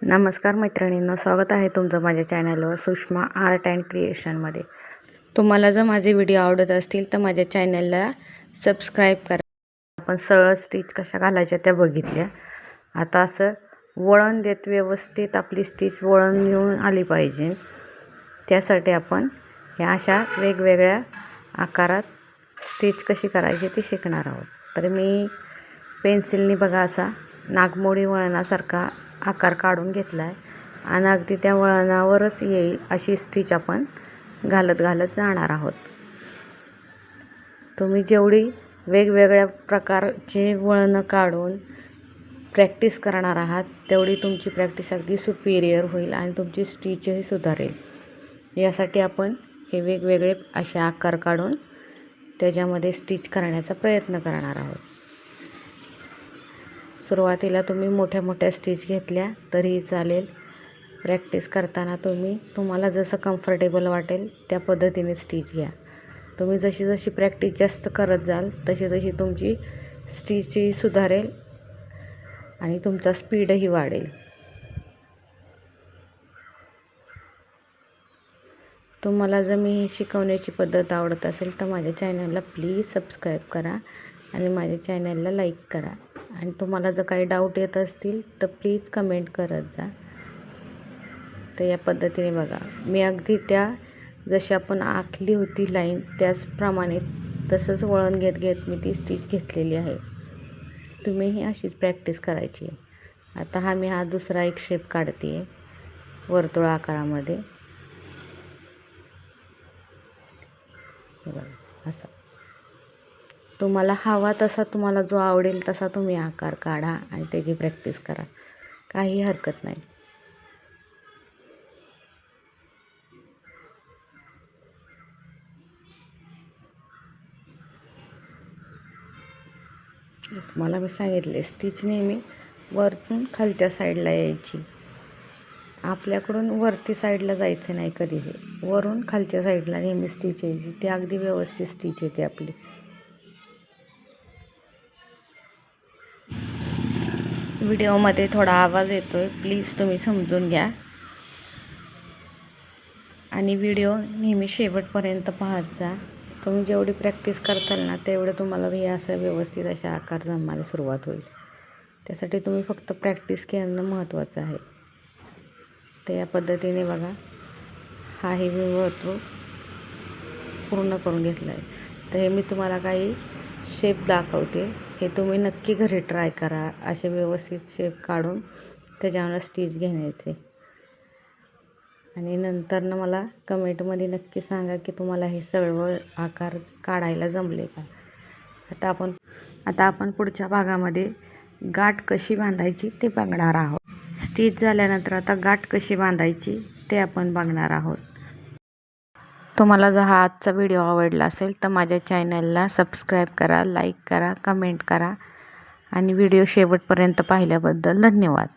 नमस्कार मैत्रिणींनो, स्वागत आहे तुमचं माझ्या चॅनलवर सुषमा आर्ट अँड क्रिएशनमध्ये। तुम्हाला जर माझे व्हिडिओ आवडत असतील तर माझ्या चॅनलला सबस्क्राईब करा। आपण सरळ स्टिच कशा घालायच्या त्या बघितल्या। आता असं वळण देत व्यवस्थित आपली स्टिच वळण येऊन आली पाहिजे, त्यासाठी आपण ह्या अशा वेगवेगळ्या आकारात स्टिच कशी करायची ती शिकणार आहोत। तर मी पेन्सिलने बघा असा नागमोडी वळणासारखा आकार काढून घेतला आहे आणि अगदी त्या वळणावरच येईल अशी स्टिच आपण घालत जाणार आहोत। तुम्ही जेवढी वेगवेगळ्या प्रकारचे वळणं काढून प्रॅक्टिस करणार आहात तेवढी तुमची प्रॅक्टिस अगदी सुपिरियर होईल आणि तुमची स्टिचही सुधारेल। यासाठी आपण हे वेगवेगळे असे आकार काढून त्याच्यामध्ये स्टिच करण्याचा प्रयत्न करणार आहोत। सुरुवातीला तुम्ही मोठ्या स्टिच घेतल्या तरी चालेल। प्रॅक्टिस करताना तुम्हाला जसं कम्फर्टेबल वाटेल त्या पद्धतीने स्टिच घ्या। तुम्ही जशी प्रॅक्टिस जास्त करत जाल तशी तुमची स्टिचही सुधारेल आणि तुमचा स्पीडही वाढेल। तुम्हाला जर मी शिकवण्याची पद्धत आवडत असेल तर माझ्या चॅनलला प्लीज सबस्क्राईब करा आणि माझ्या चॅनलला लाईक करा। आणि तुम्हाला जर काही डाऊट येत असतील तर प्लीज कमेंट करत जा। तर या पद्धतीने बघा, मी अगदी त्या जशी आपण आखली होती लाईन त्याचप्रमाणे तसंच वळण घेत मी ती स्टिच घेतलेली आहे। तुम्हीही अशीच प्रॅक्टिस करायची आहे। आता मी दुसरा एक शेप काढते आहे वर्तुळ आकारामध्ये। बघा असं तुम्हाला हवा तसा, तुम्हाला जो आवडेल तसा तुम्ही आकार काढा आणि त्याची प्रॅक्टिस करा, काही हरकत नाही। तुम्हाला मी सांगितले स्टिच नेहमी वरतून खालच्या साईडला यायची, आपल्याकडून वरती साईडला जायचं नाही कधीही। वरून खालच्या साईडला नेहमी स्टिच यायची, ती अगदी व्यवस्थित स्टिच येते आपली। व्हिडिओमध्ये थोडा आवाज येतोय, प्लीज तुम्ही समजून घ्या आणि व्हिडिओ नेहमी शेवटपर्यंत पाहत जा। तुम्ही जेवढी प्रॅक्टिस करताल ना तेवढं तुम्हाला हे असं व्यवस्थित असे आकार जमायला सुरुवात होईल। त्यासाठी तुम्ही फक्त प्रॅक्टिस करणं महत्त्वाचं आहे। तर या पद्धतीने बघा, हे मी वर्तुळ पूर्ण करून घेतलं आहे। तर हे मी तुम्हाला काही शेप दाखवते, हे तुम्ही नक्की घरी ट्राय करा। असे व्यवस्थित शेप काढून त्याच्यावर स्टिच घेण्याचे आणि नंतर मला कमेंटमध्ये नक्की सांगा की तुम्हाला हे सर्व आकार काढायला जमले का। आता आपण पुढच्या भागामध्ये गाठ कशी बांधायची ते बघणार आहोत। स्टिच झाल्यानंतर आता गाठ कशी बांधायची ते आपण बघणार आहोत। तुम्हाला जर आजचा व्हिडिओ आवडला असेल तर माझ्या चॅनलला सबस्क्राईब करा, लाईक करा, कमेंट करा आणि व्हिडिओ शेवटपर्यंत पाहिल्याबद्दल धन्यवाद।